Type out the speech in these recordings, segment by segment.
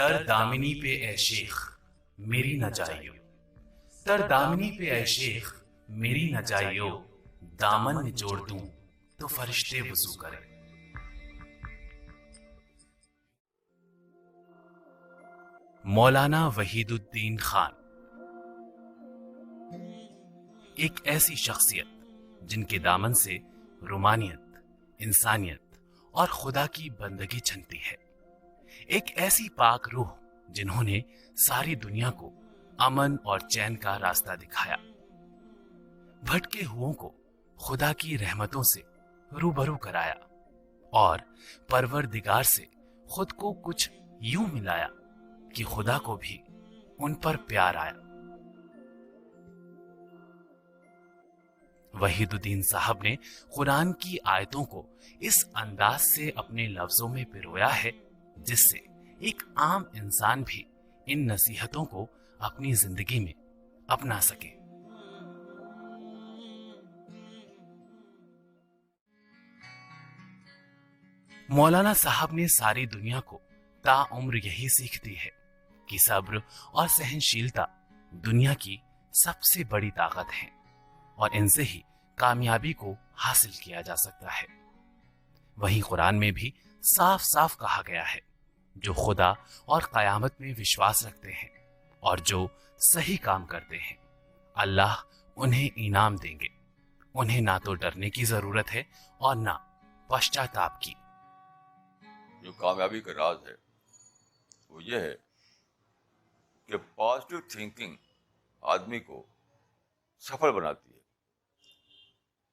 तर दामिनी पे ए शेख मेरी न जाइयो, तर दामिनी पे ए शेख मेरी न जाइयो, दामन निचोड़ दूं तो फरिश्ते वजू करें। मौलाना वहीदुद्दीन खान एक ऐसी शख्सियत जिनके दामन से रूमानियत, इंसानियत और खुदा की बंदगी छनती है। एक ऐसी पाक रूह जिन्होंने सारी दुनिया को अमन और चैन का रास्ता दिखाया, भटके हुओं को खुदा की रहमतों से रूबरू कराया और परवरदिगार से खुद को कुछ यूं मिलाया कि खुदा को भी उन पर प्यार आया। वहीदुद्दीन साहब ने कुरान की आयतों को इस अंदाज से अपने लफ्जों में पिरोया है जिससे एक आम इंसान भी इन नसीहतों को अपनी जिंदगी में अपना सके। मौलाना साहब ने सारी दुनिया को ताउम्र यही सीख दी है कि सब्र और सहनशीलता दुनिया की सबसे बड़ी ताकत है और इनसे ही कामयाबी को हासिल किया जा सकता है। वहीं कुरान में भी साफ साफ कहा गया है, जो खुदा और कयामत में विश्वास रखते हैं और जो सही काम करते हैं, अल्लाह उन्हें इनाम देंगे। उन्हें ना तो डरने की जरूरत है और ना पश्चाताप की। जो कामयाबी का राज है वो ये है कि पॉजिटिव थिंकिंग आदमी को सफल बनाती है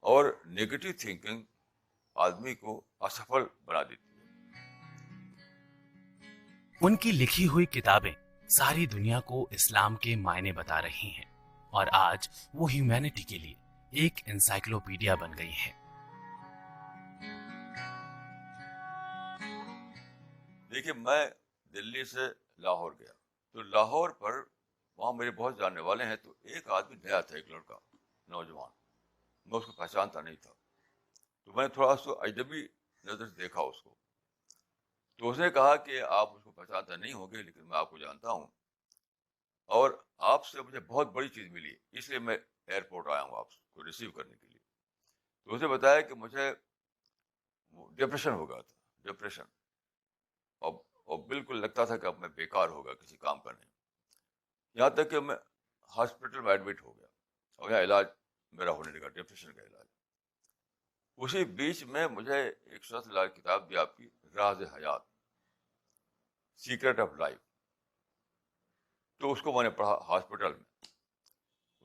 और नेगेटिव थिंकिंग आदमी को असफल बना देती है। उनकी लिखी हुई किताबें सारी दुनिया को इस्लाम के मायने बता रही हैं और आज वो ह्यूमैनिटी के लिए एक एनसाइक्लोपीडिया बन गई हैं। देखिए, मैं दिल्ली से लाहौर गया तो लाहौर पर वहाँ मेरे बहुत जानने वाले हैं, तो एक आदमी नया था, एक लड़का नौजवान, मैं उसको पहचानता नहीं था, तो मैं थोड़ा सा अजनबी नज़र से देखा उसको। तो उसने कहा कि आप उसको पहचानता नहीं होंगे लेकिन मैं आपको जानता हूँ और आपसे मुझे बहुत बड़ी चीज़ मिली, इसलिए मैं एयरपोर्ट आया हूँ आपको रिसीव करने के लिए। तो उसने बताया कि मुझे डिप्रेशन हो गया था, डिप्रेशन, और बिल्कुल लगता था कि अब मैं बेकार हो गया, किसी काम का नहीं। यहाँ तक कि मैं हॉस्पिटल में एडमिट हो गया और यहाँ इलाज मेरा होने लगा, डिप्रेशन का इलाज। उसी बीच में मुझे एक शख्स किताब दी आपकी, राज हयात, सीक्रेट ऑफ लाइफ, तो उसको मैंने पढ़ा हॉस्पिटल में।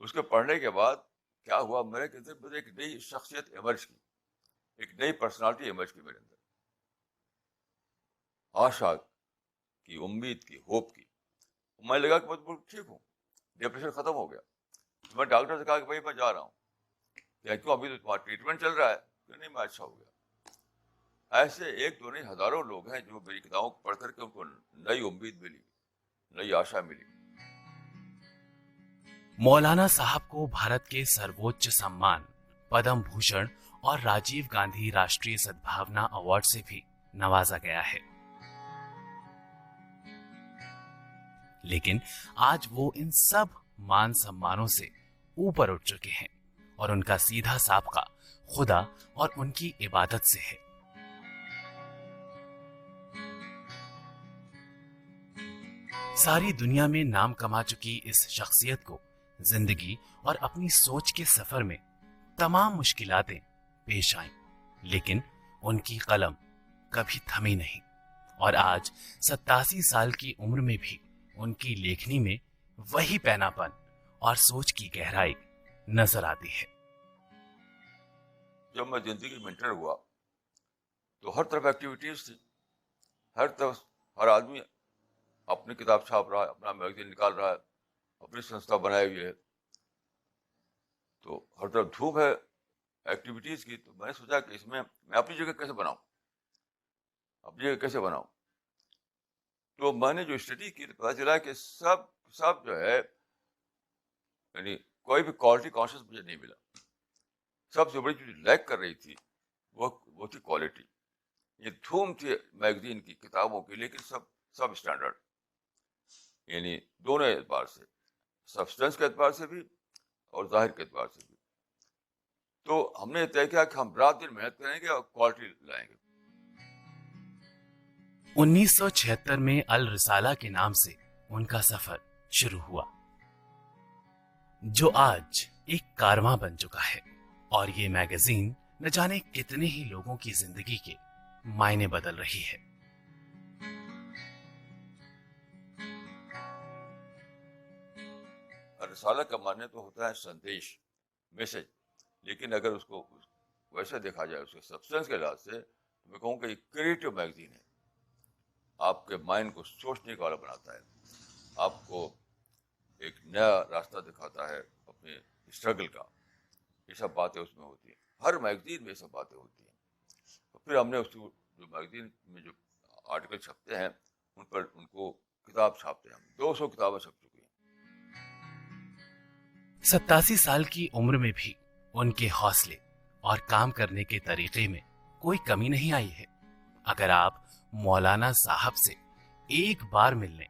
उसके पढ़ने के बाद क्या हुआ, मेरे अंदर एक नई शख्सियत इमर्ज की, एक नई पर्सनालिटी इमर्ज की मेरे अंदर, आशा की, उम्मीद की, होप की। मैं लगा कि मैं ठीक हूँ, डिप्रेशन खत्म हो गया। तो मैं डॉक्टर से कहा कि भाई मैं जा रहा हूँ। क्या क्यों, अभी तो तुम्हारा ट्रीटमेंट चल रहा है? कि नहीं, मैं अच्छा हो गया। ऐसे एक दो नहीं, हजारों लोग हैं जो मेरी किताबों को पढ़ करके उनको नई उम्मीद मिली, नई आशा मिली। मौलाना साहब को भारत के सर्वोच्च सम्मान पद्म भूषण और राजीव गांधी राष्ट्रीय सद्भावना अवार्ड से भी नवाजा गया है, लेकिन आज वो इन सब मान सम्मानों से ऊपर उठ चुके हैं और उनका सीधा साबका खुदा और उनकी इबादत से है। सारी दुनिया में नाम कमा चुकी इस शख्सियत को जिंदगी और अपनी सोच के सफर में तमाम मुश्किलातें पेश आईं, लेकिन उनकी कलम कभी थमी नहीं और आज 87 साल की उम्र में भी उनकी लेखनी में वही पैनापन और सोच की गहराई नजर आती है। जब मैं जिंदगी में इंटर हुआ तो हर तरफ एक्टिविटीज थी, हर तरफ हर आदमी अपनी किताब छाप रहा है, अपना मैगजीन निकाल रहा है, अपनी संस्था बनाई हुई है, तो हर तरफ धूप है एक्टिविटीज की। तो मैंने सोचा कि इसमें मैं अपनी जगह कैसे बनाऊं, अपनी जगह कैसे बनाऊं। तो मैंने जो स्टडी की तो पता चला कि सब जो है, यानी कोई भी क्वालिटी कॉन्शियस मुझे नहीं मिला। सबसे बड़ी चीज लैक कर रही थी वो थी क्वालिटी। ये धूम थी मैगजीन की, किताबों की, लेकिन सब स्टैंडर्ड, یعنی دونوں اعتبار سے، سبسٹنس کے اعتبار سے بھی اور ظاہر کے اعتبار سے بھی. تو ہم نے طے کیا کہ ہم رات دن محنت کریں گے اور کوالٹی لائیں گے. 1976 میں الرسالہ کے نام سے ان کا سفر شروع ہوا، جو آج ایک کارواں بن چکا ہے، اور یہ میگزین نہ جانے کتنے ہی لوگوں کی زندگی کے معنی بدل رہی ہے. رسالہ کا معنی تو ہوتا ہے سندیش، میسج، لیکن اگر اس کو ویسے دیکھا جائے اس کے سبسٹنس کے لحاظ سے، تو میں کہوں کہ ایک کریٹو میگزین ہے. آپ کے مائنڈ کو سوچنے کا والا بناتا ہے، آپ کو ایک نیا راستہ دکھاتا ہے اپنے اسٹرگل کا. یہ سب باتیں اس میں ہوتی ہیں، ہر میگزین میں یہ سب باتیں ہوتی ہیں. اور پھر ہم نے اس کو جو میگزین میں جو آرٹیکل چھپتے ہیں ان کو کتاب چھاپتے ہیں. 200 کتابیں چھپ چکی ہیں. 87 سال کی عمر میں بھی ان کے حوصلے اور کام کرنے کے طریقے میں کوئی کمی نہیں آئی ہے. اگر آپ مولانا صاحب سے ایک بار مل لیں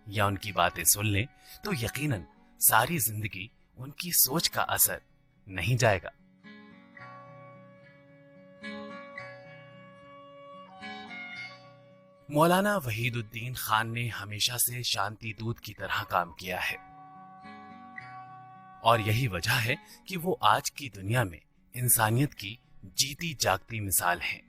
یا ان کی باتیں سن لیں تو یقیناً ساری زندگی ان کی سوچ کا اثر نہیں جائے گا. مولانا وحید الدین خان نے ہمیشہ سے شانتی دود کی طرح کام کیا ہے، اور یہی وجہ ہے کہ وہ آج کی دنیا میں انسانیت کی جیتی جاگتی مثال ہیں.